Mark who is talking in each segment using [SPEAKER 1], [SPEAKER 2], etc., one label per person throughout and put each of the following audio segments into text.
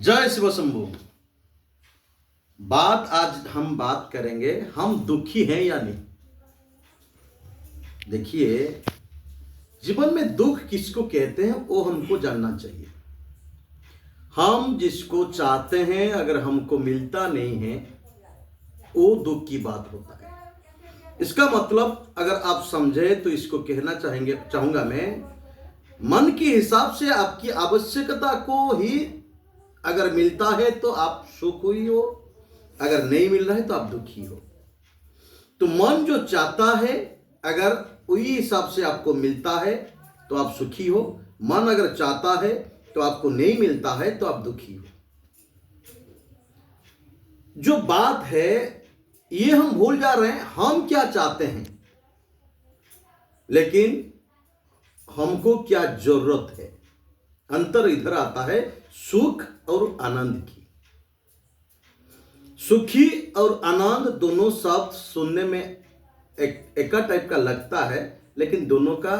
[SPEAKER 1] जय शिव शंभू। आज हम बात करेंगे, हम दुखी हैं या नहीं। देखिए, जीवन में दुख किसको कहते हैं वो हमको जानना चाहिए। हम जिसको चाहते हैं अगर हमको मिलता नहीं है वो दुख की बात होता है। इसका मतलब अगर आप समझे तो इसको कहना चाहूंगा मैं, मन के हिसाब से आपकी आवश्यकता को ही अगर मिलता है तो आप सुख हुई हो, अगर नहीं मिल रहा है तो आप दुखी हो। तो मन जो चाहता है अगर वही हिसाब से आपको मिलता है तो आप सुखी हो, मन अगर चाहता है तो आपको नहीं मिलता है तो आप दुखी हो। जो बात है ये हम भूल जा रहे हैं हम क्या चाहते हैं, लेकिन हमको क्या जरूरत है। अंतर इधर आता है सुख और आनंद की। सुखी और आनंद दोनों शब्द सुनने में एक टाइप का लगता है, लेकिन दोनों का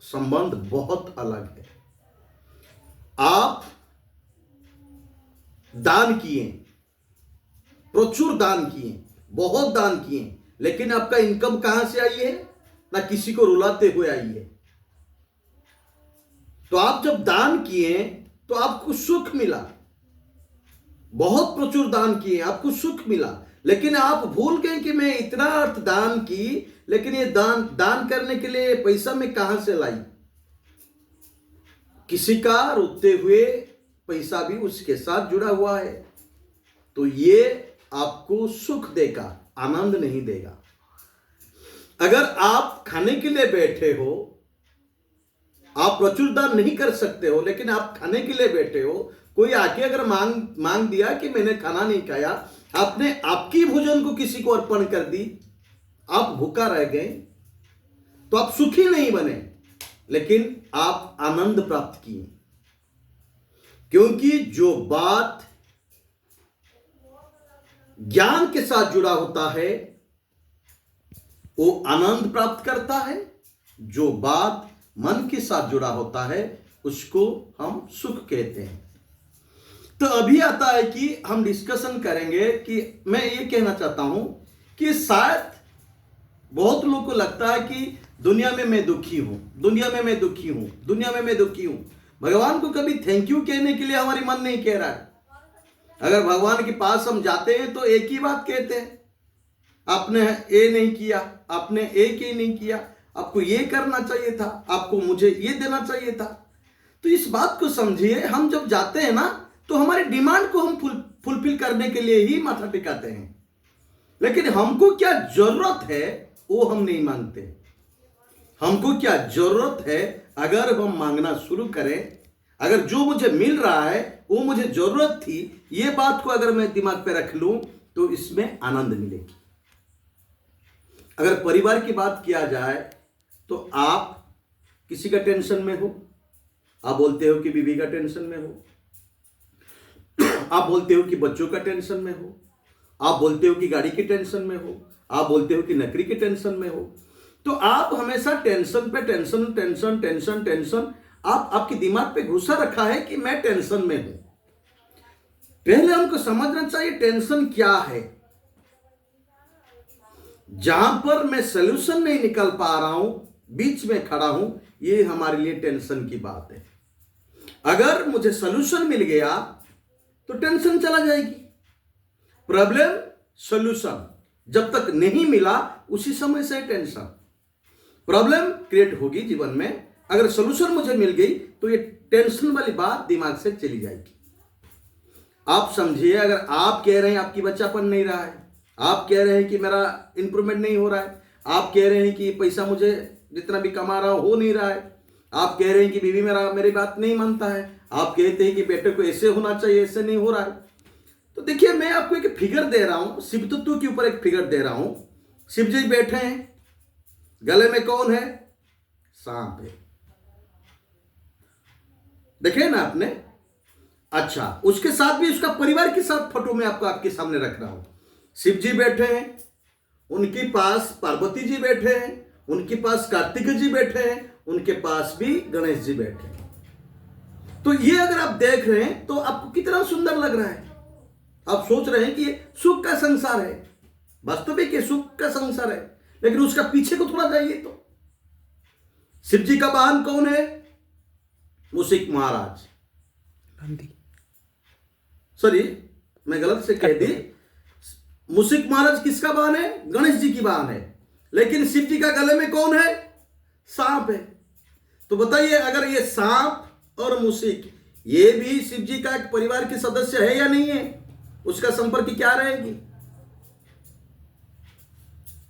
[SPEAKER 1] संबंध बहुत अलग है। आप दान किए, प्रचुर दान किए, बहुत दान किए, लेकिन आपका इनकम कहां से आई है? ना किसी को रुलाते हुए आई है। तो आप जब दान किए तो आपको सुख मिला, बहुत प्रचुर दान किए, आपको सुख मिला, लेकिन आप भूल गए कि मैं इतना अर्थ दान की, लेकिन ये दान करने के लिए पैसा मैं कहां से लाई? किसी का रोते हुए पैसा भी उसके साथ जुड़ा हुआ है। तो ये आपको सुख देगा, आनंद नहीं देगा। अगर आप खाने के लिए बैठे हो, आप प्रचुर दान नहीं कर सकते हो, लेकिन आप खाने के लिए बैठे हो, कोई आके अगर मांग दिया कि मैंने खाना नहीं खाया, आपने आपकी भोजन को किसी को अर्पण कर दी, आप भूखा रह गए, तो आप सुखी नहीं बने, लेकिन आप आनंद प्राप्त किए। क्योंकि जो बात ज्ञान के साथ जुड़ा होता है वो आनंद प्राप्त करता है, जो बात मन के साथ जुड़ा होता है उसको हम सुख कहते हैं। तो अभी आता है कि हम डिस्कशन करेंगे कि मैं ये कहना चाहता हूं कि शायद बहुत लोगों को लगता है कि दुनिया में मैं दुखी हूं, दुनिया में मैं दुखी हूं, दुनिया में मैं दुखी हूं। भगवान को कभी थैंक यू कहने के लिए हमारी मन नहीं कह रहा है। अगर भगवान के पास हम जाते हैं तो एक ही बात कहते हैं, आपने ये नहीं किया, आपने एक ही नहीं किया, आपको ये करना चाहिए था, आपको मुझे ये देना चाहिए था। तो इस बात को समझिए, हम जब जाते हैं ना तो हमारे डिमांड को हम फुलफिल करने के लिए ही माथा टिकाते हैं, लेकिन हमको क्या जरूरत है वो हम नहीं मांगते। हमको क्या जरूरत है अगर हम मांगना शुरू करें, अगर जो मुझे मिल रहा है वो मुझे जरूरत थी, ये बात को अगर मैं दिमाग पे रख लूं तो इसमें आनंद मिलेगी। अगर परिवार की बात किया जाए तो आप किसी का टेंशन में हो, आप बोलते हो कि बीवी का टेंशन में हो, आप बोलते हो कि बच्चों का टेंशन में हो, आप बोलते हो कि गाड़ी की टेंशन में हो, आप बोलते हो कि नौकरी की टेंशन में हो। तो आप हमेशा टेंशन पे टेंशन टेंशन टेंशन टेंशन, आपके दिमाग पे घुसा रखा है कि मैं टेंशन में हूं। पहले हमको समझना चाहिए टेंशन क्या है। जहां पर मैं सलूशन नहीं निकल पा रहा हूं, बीच में खड़ा हूं, ये हमारे लिए टेंशन की बात है। अगर मुझे सलूशन मिल गया तो टेंशन चला जाएगी। प्रॉब्लम सलूशन जब तक नहीं मिला उसी समय से टेंशन, प्रॉब्लम क्रिएट होगी जीवन में। अगर सलूशन मुझे मिल गई तो ये टेंशन वाली बात दिमाग से चली जाएगी। आप समझिए, अगर आप कह रहे हैं आपकी बच्चापन नहीं रहा है, आप कह रहे हैं कि मेरा इंप्रूवमेंट नहीं हो रहा है, आप कह रहे हैं कि पैसा मुझे जितना भी कमा रहा हूं हो नहीं रहा है, आप कह रहे हैं कि बीवी मेरी बात नहीं मानता है, आप कहते हैं कि बेटे को ऐसे होना चाहिए, ऐसे नहीं हो रहा है। तो देखिए, मैं आपको एक फिगर दे रहा हूं, शिव तत्व के ऊपर एक फिगर दे रहा हूं। शिव जी बैठे हैं, गले में कौन है? सांप है, देखे ना आपने। अच्छा, उसके साथ भी उसका परिवार के साथ फोटो में आपके सामने रख रहा हूं। शिव जी बैठे हैं, उनके पास पार्वती जी बैठे हैं, उनके पास कार्तिक जी बैठे हैं, उनके पास भी गणेश जी बैठे हैं। तो ये अगर आप देख रहे हैं तो आपको कितना सुंदर लग रहा है। आप सोच रहे हैं कि ये सुख का संसार है, वास्तविक ये सुख का संसार है, लेकिन उसका पीछे को थोड़ा जाइए तो शिव जी का वाहन कौन है? मूषिक महाराज। सॉरी, मैं गलत से कह दी। मूषिक महाराज किसका वाहन है? गणेश जी की वाहन है। लेकिन शिव जी का गले में कौन है? सांप है। तो बताइए, अगर ये सांप और मूषिक ये भी शिव जी का एक परिवार के सदस्य है या नहीं है? उसका संपर्क क्या रहेगी?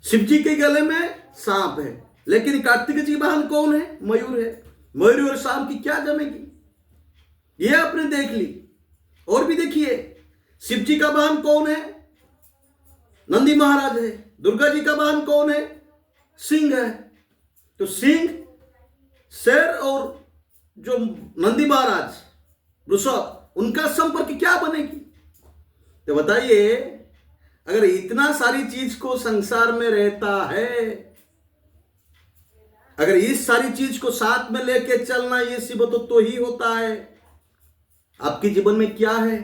[SPEAKER 1] शिव जी के गले में सांप है, लेकिन कार्तिक जी वाहन कौन है? मयूर है। मयूर और सांप की क्या जमेगी? ये आपने देख ली। और भी देखिए, शिव जी का वाहन कौन है? नंदी महाराज है। दुर्गा जी का वाहन कौन है? सिंह है। तो सिंह, शेर और जो नंदी महाराज वृषभ, उनका संपर्क क्या बनेगी? तो बताइए, अगर इतना सारी चीज को संसार में रहता है, अगर इस सारी चीज को साथ में लेके चलना ये शिव तो ही होता है। आपके जीवन में क्या है?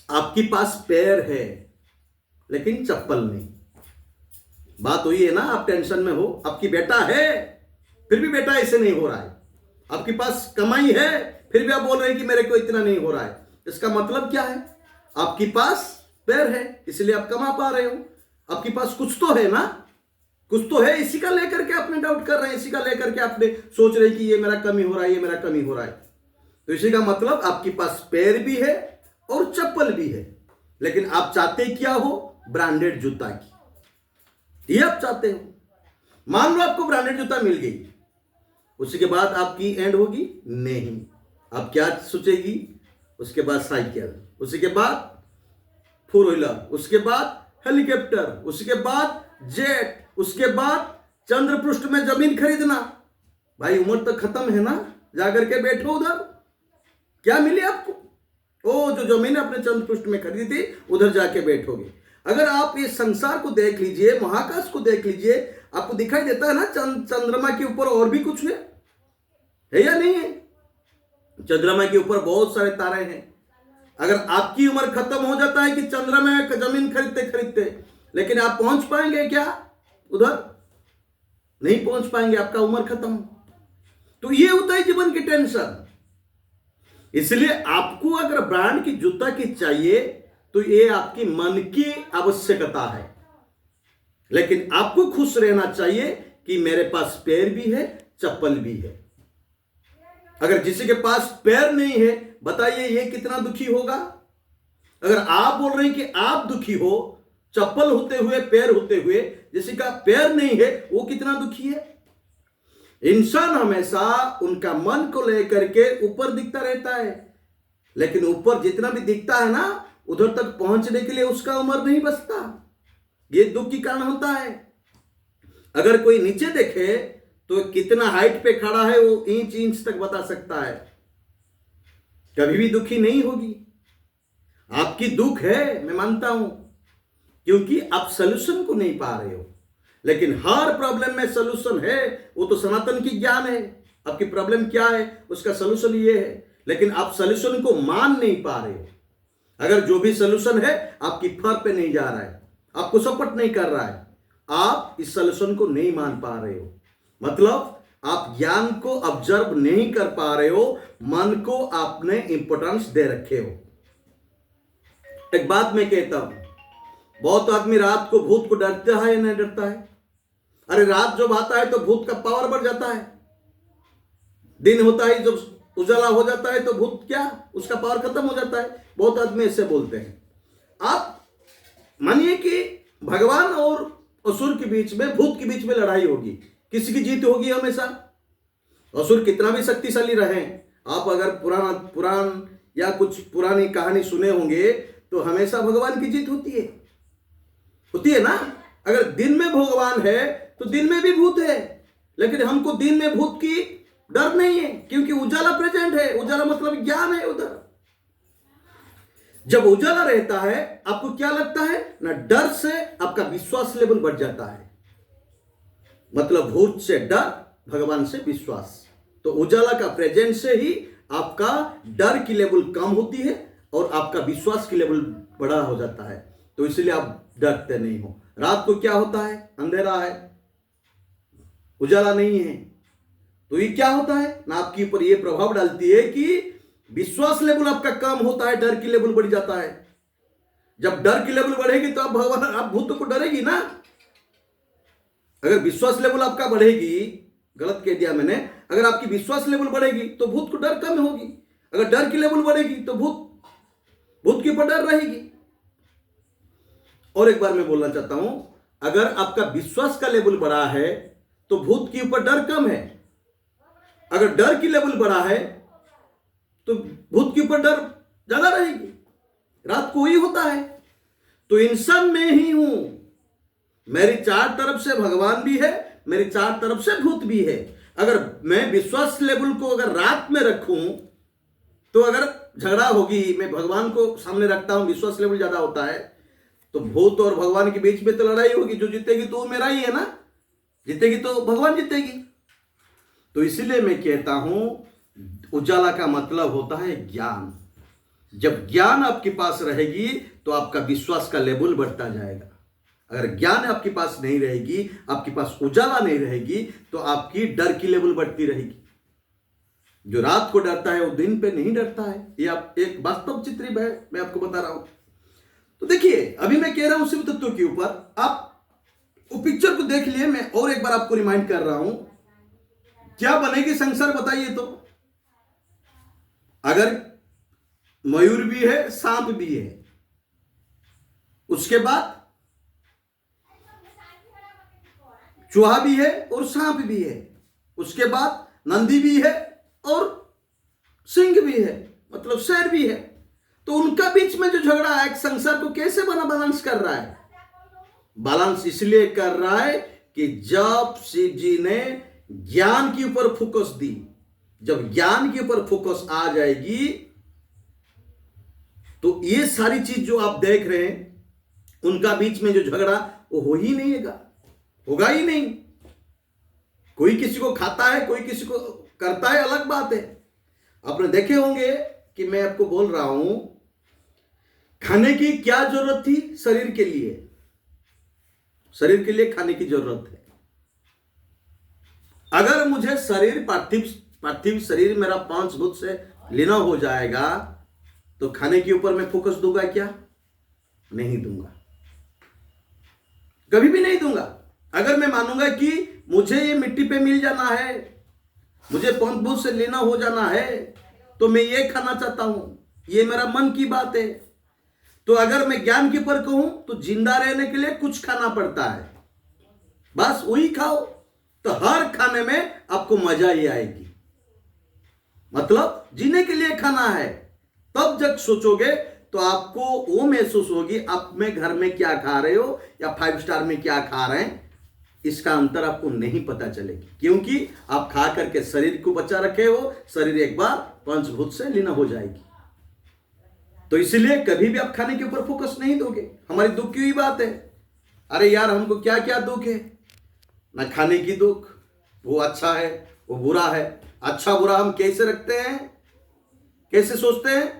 [SPEAKER 1] आपके पास पैर है लेकिन चप्पल नहीं। बात हुई है ना, आप टेंशन में हो। आपकी बेटा है फिर भी बेटा ऐसे नहीं हो रहा है। आपके पास कमाई है फिर भी आप बोल रहे हैं कि मेरे को इतना नहीं हो रहा है। इसका मतलब क्या है? आपके पास पैर है इसलिए आप कमा पा रहे हो। आपके पास कुछ तो है ना, कुछ तो है। इसी का लेकर के आपने डाउट कर रहे हैं, इसी का लेकर के आपने सोच रहे हैं कि ये मेरा कमी हो रहा है, ये मेरा कमी हो रहा है। तो इसी का मतलब आपके पास पैर भी है और चप्पल भी है, लेकिन आप चाहते क्या हो? ब्रांडेड जूता की, ये आप चाहते हो। मान लो आपको ब्रांडेड जूता मिल गई, उसके बाद आपकी एंड होगी? नहीं। आप क्या सोचेगी? उसके बाद साइकिल, उसके बाद फोर व्हीलर, उसके बाद हेलीकॉप्टर, उसके बाद जेट, उसके बाद चंद्रपृष्ठ में जमीन खरीदना। भाई उम्र तो खत्म है ना, जाकर के बैठो उधर। क्या मिले आपको? ओ जो जमीन अपने चंद्रपृष्ठ में खरीदी थी, उधर जाके बैठोगे। अगर आप ये संसार को देख लीजिए, महाकाश को देख लीजिए, आपको दिखाई देता है ना चंद्रमा के ऊपर और भी कुछ है या नहीं है? चंद्रमा के ऊपर बहुत सारे तारे हैं। अगर आपकी उम्र खत्म हो जाता है कि चंद्रमा में जमीन खरीदते खरीदते, लेकिन आप पहुंच पाएंगे क्या उधर? नहीं पहुंच पाएंगे, आपका उम्र खत्म। तो ये होता है जीवन की टेंशन। इसलिए आपको अगर ब्रांड की जूता की चाहिए तो ये आपकी मन की आवश्यकता है, लेकिन आपको खुश रहना चाहिए कि मेरे पास पैर भी है, चप्पल भी है। अगर किसी के पास पैर नहीं है, बताइए ये कितना दुखी होगा? अगर आप बोल रहे हैं कि आप दुखी हो, चप्पल होते हुए, पैर होते हुए, किसी का पैर नहीं है वो कितना दुखी है? इंसान हमेशा उनका मन को लेकर के ऊपर दिखता रहता है, लेकिन ऊपर जितना भी दिखता है ना, उधर तक पहुंचने के लिए उसका उम्र नहीं बचता। ये दुख की कारण होता है। अगर कोई नीचे देखे तो कितना हाइट पे खड़ा है वो इंच इंच तक बता सकता है। कभी भी दुखी नहीं होगी। आपकी दुख है, मैं मानता हूं, क्योंकि आप सलूशन को नहीं पा रहे हो। लेकिन हर प्रॉब्लम में सलूशन है, वो तो सनातन की ज्ञान है। आपकी प्रॉब्लम क्या है, उसका सलूशन ये है, लेकिन आप सलूशन को मान नहीं पा रहे हो। अगर जो भी सलूशन है आपकी फर पे नहीं जा रहा है, आपको सपोर्ट नहीं कर रहा है, आप इस सलूशन को नहीं मान पा रहे हो। मतलब आप ज्ञान को ऑब्जर्व नहीं कर पा रहे हो, मन को आपने इंपोर्टेंस दे रखे हो। एक बात मैं कहता हूं, बहुत आदमी रात को भूत को डरता है या नहीं डरता है? अरे रात जब आता है तो भूत का पावर बढ़ जाता है। दिन होता है जब उजाला हो जाता है तो भूत क्या, उसका पावर खत्म हो जाता है। बहुत आदमी ऐसे बोलते हैं। आप मानिए कि भगवान और असुर के बीच में, भूत के बीच में लड़ाई होगी, किसी की जीत होगी हमेशा। असुर कितना भी शक्तिशाली रहे, आप अगर पुराण या कुछ पुरानी कहानी सुने होंगे तो हमेशा भगवान की जीत होती है ना। अगर दिन में भगवान है तो दिन में भी भूत है, लेकिन हमको दिन में भूत की डर नहीं है, क्योंकि उजाला प्रेजेंट है। उजाला मतलब ज्ञान है उधर। जब उजाला रहता है आपको क्या लगता है ना, डर से आपका विश्वास लेवल बढ़ जाता है। मतलब भूत से डर, भगवान से विश्वास। तो उजाला का प्रेजेंस से ही आपका डर की लेवल कम होती है और आपका विश्वास की लेवल बड़ा हो जाता है। तो इसलिए आप डरते नहीं हो। रात को क्या होता है? अंधेरा है, उजाला नहीं है, तो ये क्या होता है ना, आपके ऊपर ये प्रभाव डालती है कि विश्वास लेवल आपका कम होता है, डर की लेवल बढ़ जाता है। जब डर की लेवल बढ़ेगी तो आप भूतों को डरेगी ना। अगर विश्वास लेवल आपका बढ़ेगी, गलत कह दिया मैंने, अगर आपकी विश्वास लेवल बढ़ेगी तो भूत को डर कम होगी। अगर डर की लेवल बढ़ेगी तो भूत के ऊपर डर रहेगी। और एक बार मैं बोलना चाहता हूं, अगर आपका विश्वास का लेवल बढ़ा है तो भूत के ऊपर डर कम है। अगर डर की लेवल बढ़ा है तो भूत के ऊपर डर ज्यादा रहेगी। रात को ही होता है। तो इंसान में ही हूं, मेरी चार तरफ से भगवान भी है, मेरी चार तरफ से भूत भी है। अगर मैं विश्वास लेवल को अगर रात में रखूं तो अगर झगड़ा होगी, मैं भगवान को सामने रखता हूं, विश्वास लेवल ज्यादा होता है, तो भूत और भगवान के बीच में तो लड़ाई होगी। जो जीतेगी तो मेरा ही है ना, जीतेगी तो भगवान जीतेगी। तो इसलिए मैं कहता हूं उजाला का मतलब होता है ज्ञान। जब ज्ञान आपके पास रहेगी तो आपका विश्वास का लेवल बढ़ता जाएगा। अगर ज्ञान आपके पास नहीं रहेगी, आपके पास उजाला नहीं रहेगी, तो आपकी डर की लेवल बढ़ती रहेगी। जो रात को डरता है वो दिन पे नहीं डरता है। ये आप एक वास्तव चित्र है, मैं आपको बता रहा हूं। तो देखिए, अभी मैं कह रहा हूं शिव तत्व के ऊपर, आप वो पिक्चर को देख लिए। मैं और एक बार आपको रिमाइंड कर रहा हूं, क्या बनेगी संसार बताइए तो। अगर मयूर भी है, सांप भी है, उसके बाद चूहा भी है और सांप भी है, उसके बाद नंदी भी है और सिंह भी है, मतलब शेर भी है। तो उनका बीच में जो झगड़ा है, संसार को कैसे बैलेंस कर रहा है? बैलेंस इसलिए कर रहा है कि जब शिव जी ने ज्ञान के ऊपर फोकस दी, जब ज्ञान के ऊपर फोकस आ जाएगी तो ये सारी चीज जो आप देख रहे हैं, उनका बीच में जो झगड़ा वो हो ही नहीं होगा ही नहीं। कोई किसी को खाता है, कोई किसी को करता है, अलग बात है। आपने देखे होंगे कि मैं आपको बोल रहा हूं, खाने की क्या जरूरत थी शरीर के लिए? शरीर के लिए खाने की जरूरत है। अगर मुझे शरीर पार्थिव शरीर मेरा पंचभूत से लेना हो जाएगा तो खाने के ऊपर मैं फोकस दूंगा क्या? नहीं दूंगा, कभी भी नहीं दूंगा। अगर मैं मानूंगा कि मुझे ये मिट्टी पे मिल जाना है, मुझे पंचभूत से लेना हो जाना है, तो मैं ये खाना चाहता हूं, ये मेरा मन की बात है। तो अगर मैं ज्ञान के ऊपर कहूं तो जिंदा रहने के लिए कुछ खाना पड़ता है, बस वही खाओ। तो हर खाने में आपको मजा ही आएगी। मतलब जीने के लिए खाना है। तब जब सोचोगे तो आपको वो महसूस होगी, आप में घर में क्या खा रहे हो या 5 स्टार में क्या खा रहे हैं, इसका अंतर आपको नहीं पता चलेगी। क्योंकि आप खा करके शरीर को बचा रखे हो, शरीर एक बार पंचभूत से लीन हो जाएगी। तो इसलिए कभी भी आप खाने के ऊपर फोकस नहीं दोगे। हमारी दुख की हुई बात है, अरे यार हमको क्या क्या दुख है, ना खाने की दुख, वो अच्छा है वो बुरा है। अच्छा बुरा हम कैसे रखते हैं, कैसे सोचते हैं?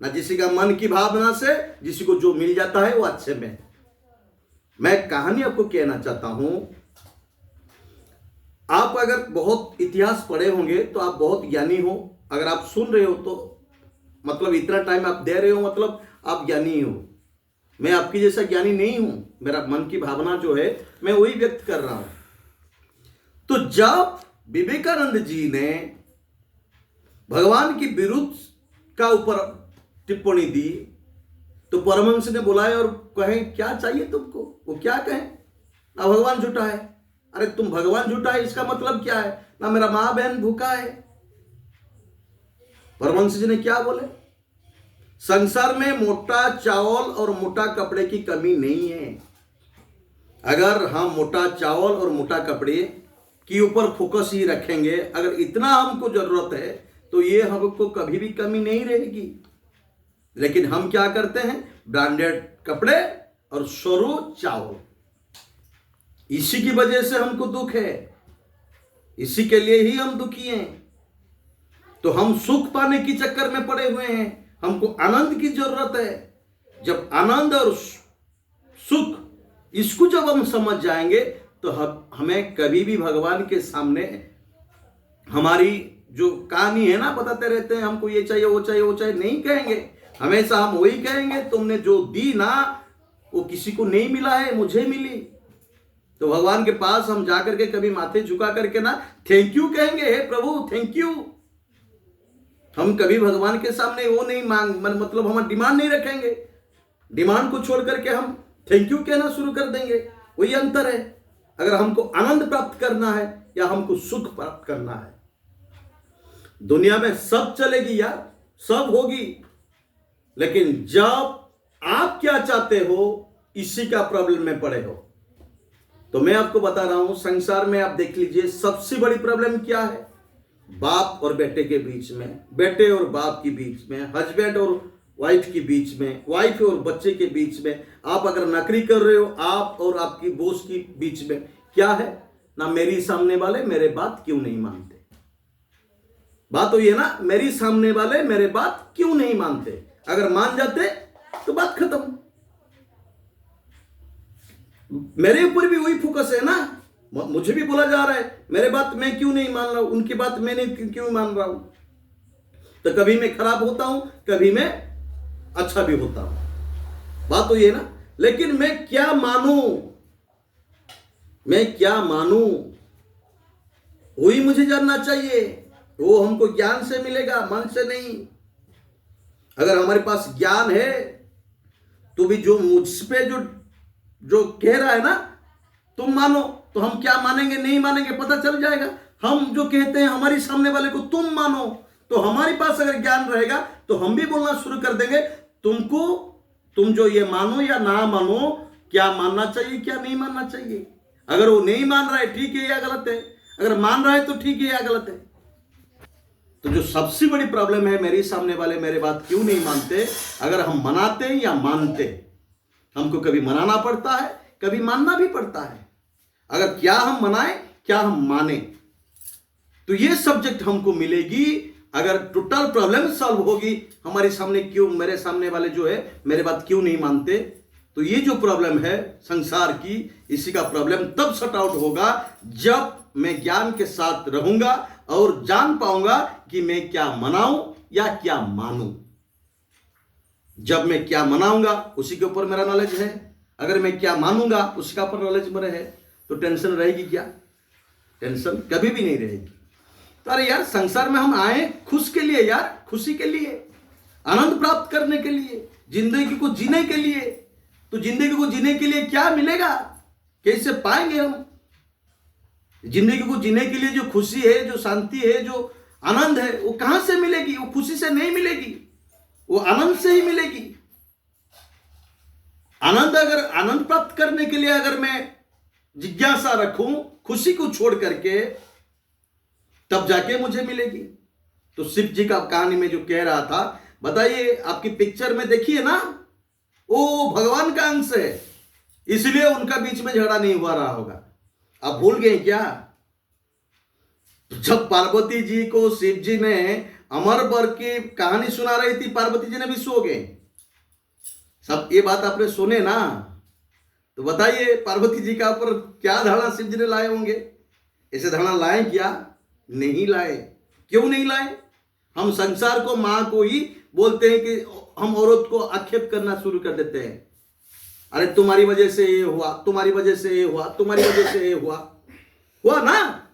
[SPEAKER 1] ना किसी का मन की भावना से, जिसी को जो मिल जाता है वो अच्छे में। मैं कहानी आपको कहना चाहता हूं, आप अगर बहुत इतिहास पढ़े होंगे तो आप बहुत ज्ञानी हो। अगर आप सुन रहे हो तो मतलब इतना टाइम आप दे रहे हो, मतलब आप ज्ञानी हो। मैं आपकी जैसा ज्ञानी नहीं हूं, मेरा मन की भावना जो है मैं वही व्यक्त कर रहा हूं। तो जब विवेकानंद जी ने भगवान की विरुद्ध का ऊपर टिप्पणी दी तो परमहंस ने बुलाए और कहे क्या चाहिए तुमको? वो क्या कहें? ना भगवान झूठा है। अरे तुम भगवान झूठा है इसका मतलब क्या है? ना मेरा मां बहन भूखा है। परमहंस जी ने क्या बोले? संसार में मोटा चावल और मोटा कपड़े की कमी नहीं है। अगर हम मोटा चावल और मोटा कपड़े के ऊपर फोकस ही रखेंगे, अगर इतना हमको जरूरत है तो ये हमको कभी भी कमी नहीं रहेगी। लेकिन हम क्या करते हैं? ब्रांडेड कपड़े और सरू चावल, इसी की वजह से हमको दुख है, इसी के लिए ही हम दुखी हैं। तो हम सुख पाने की चक्कर में पड़े हुए हैं। हमको आनंद की जरूरत है। जब आनंद और सुख इसको जब हम समझ जाएंगे तो हमें कभी भी भगवान के सामने हमारी जो कहानी है ना, बताते रहते हैं हमको ये चाहिए वो चाहिए वो चाहिए, नहीं कहेंगे। हमेशा हम वही कहेंगे, तुमने जो दी ना वो किसी को नहीं मिला है, मुझे मिली। तो भगवान के पास हम जाकर के कभी माथे झुका करके ना थैंक यू कहेंगे, हे प्रभु थैंक यू। हम कभी भगवान के सामने वो नहीं मतलब हम डिमांड नहीं रखेंगे। डिमांड को छोड़ करके हम थैंक यू कहना शुरू कर देंगे। वही अंतर है, अगर हमको आनंद प्राप्त करना है या हमको सुख प्राप्त करना है। दुनिया में सब चलेगी यार, सब होगी, लेकिन जब आप क्या चाहते हो इसी का प्रॉब्लम में पड़े हो। तो मैं आपको बता रहा हूं, संसार में आप देख लीजिए सबसे बड़ी प्रॉब्लम क्या है। बाप और बेटे के बीच में, बेटे और बाप के बीच में, हस्बैंड और वाइफ के बीच में, वाइफ और बच्चे के बीच में, आप अगर नौकरी कर रहे हो आप और आपकी बॉस के बीच में क्या है ना, मेरी सामने वाले मेरे बात क्यों नहीं मानते। बात तो ये ना, मेरी सामने वाले मेरे बात क्यों नहीं मानते। अगर मान जाते तो बात खत्म। मेरे ऊपर भी वही फोकस है ना, मुझे भी बोला जा रहा है मेरे बात मैं क्यों नहीं मान रहा हूं, उनकी बात मैं नहीं क्यों मान रहा हूं। तो कभी मैं खराब होता हूं, कभी मैं अच्छा भी होता हूं। बात तो ये ना, लेकिन मैं क्या मानूं, मैं क्या मानूं वही मुझे जानना चाहिए। वो हमको ज्ञान से मिलेगा, मन से नहीं। अगर हमारे पास ज्ञान है तो भी जो मुझ पे जो कह रहा है ना तुम मानो, तो हम क्या मानेंगे नहीं मानेंगे पता चल जाएगा। हम जो कहते हैं हमारी सामने वाले को तुम मानो, तो हमारे पास अगर ज्ञान रहेगा तो हम भी बोलना शुरू कर देंगे तुमको, तुम जो ये मानो या ना मानो, क्या मानना चाहिए क्या नहीं मानना चाहिए। अगर वो नहीं मान रहा है ठीक है या गलत है, अगर मान रहा है तो ठीक है या गलत है। तो जो सबसे बड़ी प्रॉब्लम है, मेरे सामने वाले मेरे बात क्यों नहीं मानते। अगर हम मनाते हैं या मानते, हमको कभी मनाना पड़ता है कभी मानना भी पड़ता है। अगर क्या हम मनाएं क्या हम माने, तो ये सब्जेक्ट हमको मिलेगी। अगर टोटल प्रॉब्लम सॉल्व होगी, हमारे सामने क्यों, मेरे सामने वाले जो है मेरे बात क्यों नहीं मानते, तो ये जो प्रॉब्लम है संसार की, इसी का प्रॉब्लम तब सॉर्ट आउट होगा जब मैं ज्ञान के साथ रहूंगा और जान पाऊंगा कि मैं क्या मनाऊं या क्या मानूं। जब मैं क्या मनाऊंगा उसी के ऊपर मेरा नॉलेज है, अगर मैं क्या मानूंगा उसी का ऊपर नॉलेज मेरा है, तो टेंशन रहेगी क्या, टेंशन कभी भी नहीं रहेगी। तो अरे यार संसार में हम आए खुश के लिए यार, खुशी के लिए, आनंद प्राप्त करने के लिए, जिंदगी को जीने के लिए। तो जिंदगी को जीने के लिए क्या मिलेगा, कैसे पाएंगे हम जिंदगी को जीने के लिए जो खुशी है, जो शांति है, जो आनंद है, वो कहां से मिलेगी। वो खुशी से नहीं मिलेगी, वो आनंद से ही मिलेगी। आनंद, अगर आनंद प्राप्त करने के लिए अगर मैं जिज्ञासा रखूं खुशी को छोड़ करके, तब जाके मुझे मिलेगी। तो शिव जी का कहानी में जो कह रहा था, बताइए आपकी पिक्चर में देखिए ना, वो भगवान का अंश है, इसलिए उनका बीच में झगड़ा नहीं हुआ रहा होगा। आप भूल गए क्या, जब पार्वती जी को शिव जी ने अमर वर की कहानी सुना रही थी, पार्वती जी ने भी सो गए। सब ये बात आपने सुने ना, तो बताइए पार्वती जी का ऊपर क्या धारणा शिव जी ने लाए होंगे। ऐसे धारणा लाए क्या, नहीं लाए। क्यों नहीं लाए, हम संसार को, मां को ही बोलते हैं कि हम औरत को आक्षेप करना शुरू कर देते हैं। अरे तुम्हारी वजह से ये हुआ, तुम्हारी वजह से ये हुआ, तुम्हारी वजह से ये हुआ ना,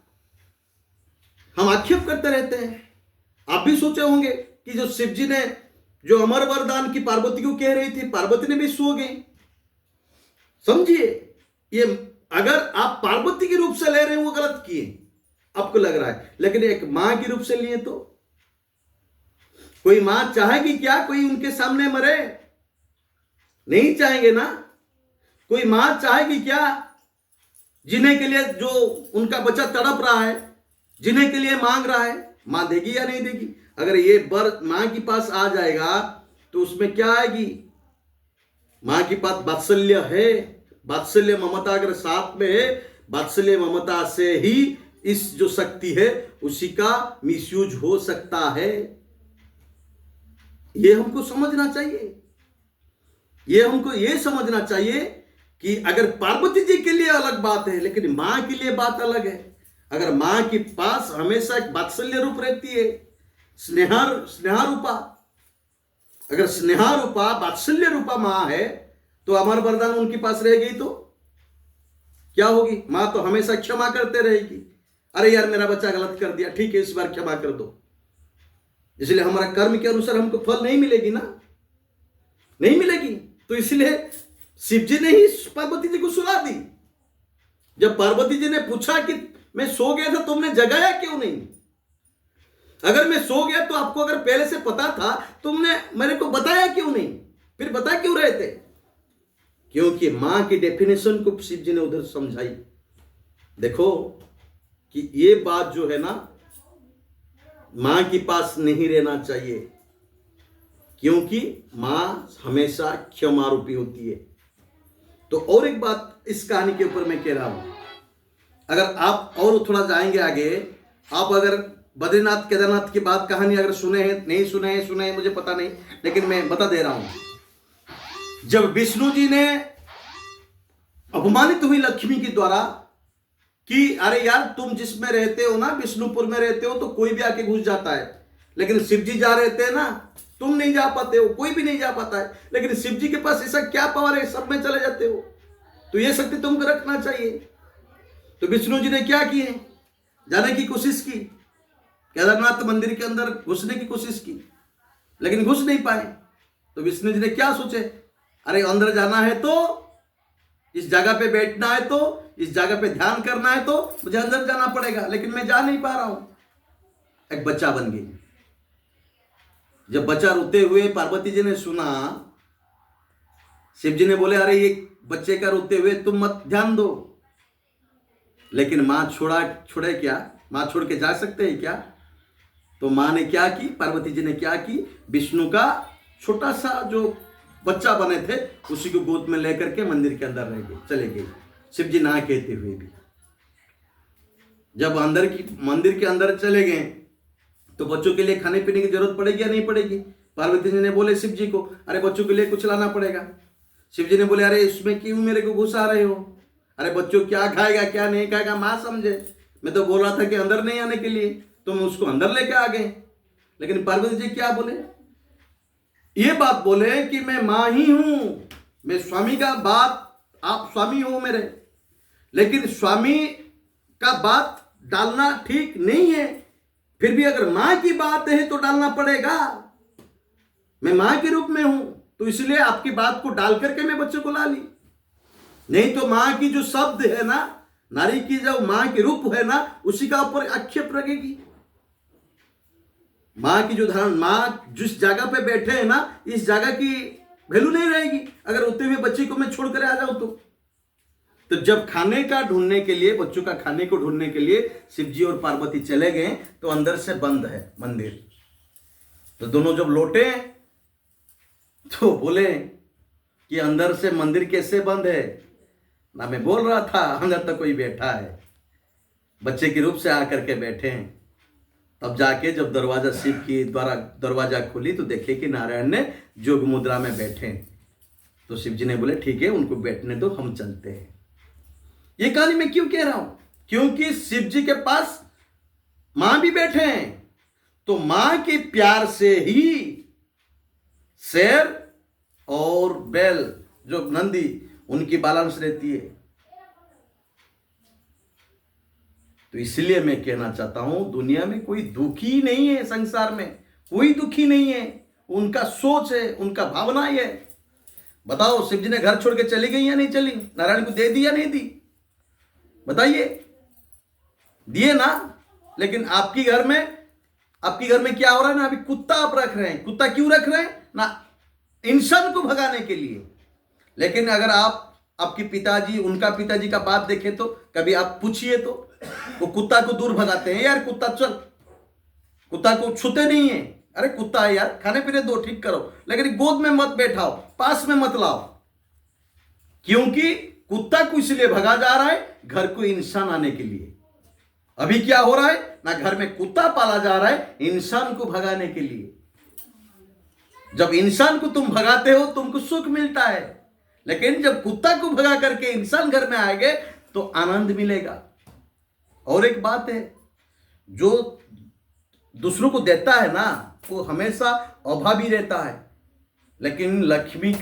[SPEAKER 1] हम आक्षेप करते रहते हैं। आप भी सोचे होंगे कि जो शिव जी ने जो अमर वरदान की पार्वती को कह रही थी, पार्वती ने भी सो गई। समझिए, ये अगर आप पार्वती के रूप से ले रहे हैं वो गलत किए आपको लग रहा है, लेकिन एक मां के रूप से लिए तो कोई मां चाहेगी क्या कोई उनके सामने मरे, नहीं चाहेंगे ना। कोई मां चाहेगी क्या जीने के लिए, जो उनका बच्चा तड़प रहा है, जीने के लिए मांग रहा है, मां देगी या नहीं देगी। अगर ये बर मां के पास आ जाएगा तो उसमें क्या आएगी, मां के पास वात्सल्य है, वात्सल्य ममता अगर साथ में है, वात्सल्य ममता से ही इस जो शक्ति है उसी का मिसयूज हो सकता है। ये हमको समझना चाहिए। ये हमको ये समझना चाहिए कि अगर पार्वती जी के लिए अलग बात है, लेकिन मां के लिए बात अलग है। अगर मां के पास हमेशा एक वात्सल्य रूप रहती है, स्नेहा रूपा, अगर स्नेहा रूपा वात्सल्य रूपा मां है, तो अमर वरदान उनके पास रह गई तो क्या होगी? मां तो हमेशा क्षमा करते रहेगी। अरे यार मेरा बच्चा गलत कर दिया, ठीक है इस बार क्षमा कर दो। इसलिए हमारा कर्म के अनुसार हमको फल नहीं मिलेगी ना, नहीं मिलेगी। तो इसलिए शिव जी ने ही पार्वती जी को सुला दी। जब पार्वती जी ने पूछा कि मैं सो गया था, तुमने जगाया क्यों नहीं? अगर मैं सो गया तो आपको अगर पहले से पता था, तुमने मेरे को बताया क्यों नहीं? फिर बता क्यों रहे थे? क्योंकि मां की डेफिनेशन को शिव जी ने उधर समझाई। देखो कि ये बात जो है ना, मां के पास नहीं रहना चाहिए, क्योंकि मां हमेशा क्षमा रूपी होती है। तो और एक बात इस कहानी के ऊपर मैं कह रहा हूं, अगर आप और थोड़ा जाएंगे आगे, आप अगर बद्रीनाथ केदारनाथ की बात कहानी अगर सुने हैं, नहीं सुने हैं मुझे पता नहीं, लेकिन मैं बता दे रहा हूं। जब विष्णु जी ने अपमानित हुई लक्ष्मी के द्वारा कि अरे यार तुम जिसमें रहते हो ना, विष्णुपुर में रहते हो, तो कोई भी आके घुस जाता है, लेकिन शिव जी जा रहते हैं ना, तुम नहीं जा पाते हो, कोई भी नहीं जा पाता है। लेकिन शिव जी के पास ऐसा क्या पावर है, सब में चले जाते हो, तो ये शक्ति तुमको रखना चाहिए। तो विष्णु जी ने क्या किए? जाने की कोशिश की, केदारनाथ मंदिर के अंदर घुसने की कोशिश की, लेकिन घुस नहीं पाए। तो विष्णु जी ने क्या सोचे, अरे अंदर जाना है तो, इस जगह पे बैठना है तो, इस जगह पे ध्यान करना है तो मुझे अंदर जाना पड़ेगा, लेकिन मैं जा नहीं पा रहा हूं। एक बच्चा बन गई। जब बच्चा रोते हुए पार्वती जी ने सुना, शिव जी ने बोले अरे ये बच्चे का रोते हुए तुम मत ध्यान दो। लेकिन मां छोड़े क्या? मां छोड़ के जा सकते हैं क्या? तो मां ने क्या की, पार्वती जी ने क्या की, विष्णु का छोटा सा जो बच्चा बने थे उसी को गोद में लेकर के मंदिर के अंदर रह गई, चले गई, शिव जी ना कहते हुए भी। जब मंदिर के अंदर चले गए तो बच्चों के लिए खाने पीने की जरूरत पड़ेगी या नहीं पड़ेगी? पार्वती जी ने बोले शिव जी को, अरे बच्चों के लिए कुछ लाना पड़ेगा। शिव जी ने बोले अरे इसमें क्यों मेरे को घुसा रहे हो? अरे बच्चों क्या खाएगा क्या नहीं खाएगा मां समझे, मैं तो बोल रहा था कि अंदर नहीं आने के लिए, तुम उसको अंदर लेके आ गए। लेकिन पार्वती जी क्या बोले? ये बात बोले कि मैं मां ही हूं, मैं स्वामी का बात, आप स्वामी हो मेरे, लेकिन स्वामी का बात डालना ठीक नहीं है। फिर भी अगर मां की बात है तो डालना पड़ेगा, मैं मां के रूप में हूं, तो इसलिए आपकी बात को डाल करके मैं बच्चे को ला ली। नहीं तो मां की जो शब्द है ना, नारी की जो मां के रूप है ना, उसी का ऊपर आक्षेप लगेगी। मां की जो धारण, मां जिस जगह पे बैठे हैं ना, इस जगह की वैल्यू नहीं रहेगी अगर उतने हुए बच्चे को मैं छोड़कर आ जाऊं तो जब खाने का ढूंढने के लिए, बच्चों का खाने को ढूंढने के लिए शिव जी और पार्वती चले गए तो अंदर से बंद है मंदिर। तो दोनों जब लौटे तो बोले कि अंदर से मंदिर कैसे बंद है? ना मैं बोल रहा था अंदर तो कोई बैठा है, बच्चे के रूप से आकर के बैठे हैं। तब जाके जब दरवाजा शिव की द्वारा दरवाजा खुली तो देखे कि नारायण ने जोग मुद्रा में बैठे। तो शिव जी ने बोले ठीक है उनको बैठने दो, हम चलते हैं। ये कहानी मैं क्यों कह रहा हूं? क्योंकि शिव जी के पास मां भी बैठे हैं, तो मां के प्यार से ही शेर और बैल जो नंदी उनकी बैलेंस रहती है। तो इसलिए मैं कहना चाहता हूं दुनिया में कोई दुखी नहीं है, संसार में कोई दुखी नहीं है, उनका सोच है, उनका भावना है। बताओ शिव जी ने घर छोड़ के चली गई या नहीं चली? नारायण को दे दी या नहीं दी? बताइए, दिए ना। लेकिन आपके घर में क्या हो रहा है ना, अभी कुत्ता आप रख रहे हैं। कुत्ता क्यों रख रहे हैं ना? इंसान को भगाने के लिए। लेकिन अगर आपके पिताजी, उनका पिताजी का बात देखें तो कभी आप पूछिए तो वो कुत्ता को दूर भगाते हैं, यार कुत्ता चल, कुत्ता को छूते नहीं है, अरे कुत्ता है यार, खाने पीने दो, ठीक करो, लेकिन गोद में मत बैठाओ, पास में मत लाओ। क्योंकि कुत्ता को इसलिए भगा जा रहा है घर को इंसान आने के लिए। अभी क्या हो रहा है ना, घर में कुत्ता पाला जा रहा है इंसान को भगाने के लिए। जब इंसान को तुम भगाते हो तुमको सुख मिलता है, लेकिन जब कुत्ता को भगा करके इंसान घर में आएंगे तो आनंद मिलेगा। और एक बात है, जो दूसरों को देता है ना वो हमेशा अभावी रहता है, लेकिन लक्ष्मी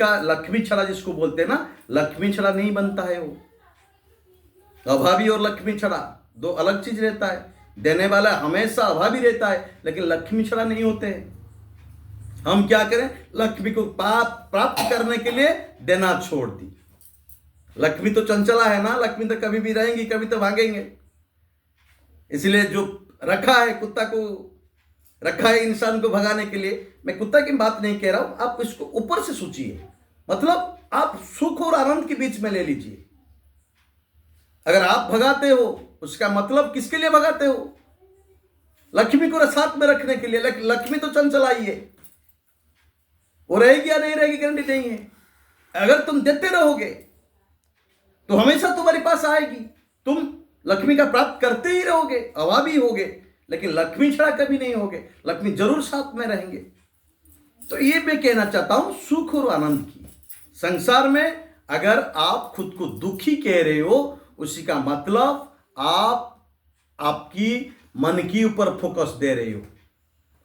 [SPEAKER 1] छड़ा जिसको बोलते हैं ना, लक्ष्मी छड़ा नहीं बनता है वो। अभावी और लक्ष्मी छड़ा दो अलग चीज रहता है। देने वाला हमेशा अभावी रहता है, लेकिन लक्ष्मी छड़ा नहीं होते हैं। हम क्या करें, लक्ष्मी को प्राप्त करने के लिए देना छोड़ दी। लक्ष्मी तो चंचला है ना, लक्ष्मी तो कभी भी रहेंगी, कभी तो भागेंगे। इसलिए जो रखा है, कुत्ता को रखा है इंसान को भगाने के लिए। मैं कुत्ता की बात नहीं कह रहा हूं, आप इसको ऊपर से सोचिए, मतलब आप सुख और आनंद के बीच में ले लीजिए। अगर आप भगाते हो उसका मतलब किसके लिए भगाते हो? लक्ष्मी को साथ में रखने के लिए। लक्ष्मी तो चंचल आई है, वो रहेगी या नहीं रहेगी गारंटी नहीं है। अगर तुम देते रहोगे तो हमेशा तुम्हारे पास आएगी, तुम लक्ष्मी का प्राप्त करते ही रहोगे, अभावी होगे, लेकिन लक्ष्मी छड़ा कभी नहीं होगे, लक्ष्मी जरूर साथ में रहेंगे। तो ये मैं कहना चाहता हूं, सुख और आनंद की संसार में अगर आप खुद को दुखी कह रहे हो, उसी का मतलब आप आपकी मन के ऊपर फोकस दे रहे हो,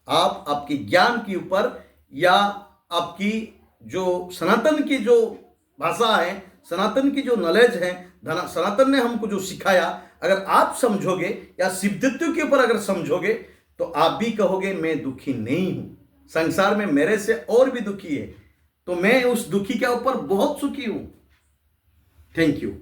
[SPEAKER 1] आप आपके ज्ञान के ऊपर, या आपकी जो सनातन की जो भाषा है, सनातन की जो नॉलेज है, सनातन ने हमको जो सिखाया, अगर आप समझोगे या शिवदत्तु के ऊपर अगर समझोगे तो आप भी कहोगे मैं दुखी नहीं हूं, संसार में मेरे से और भी दुखी है, तो मैं उस दुखी के ऊपर बहुत सुखी हूं। Thank you.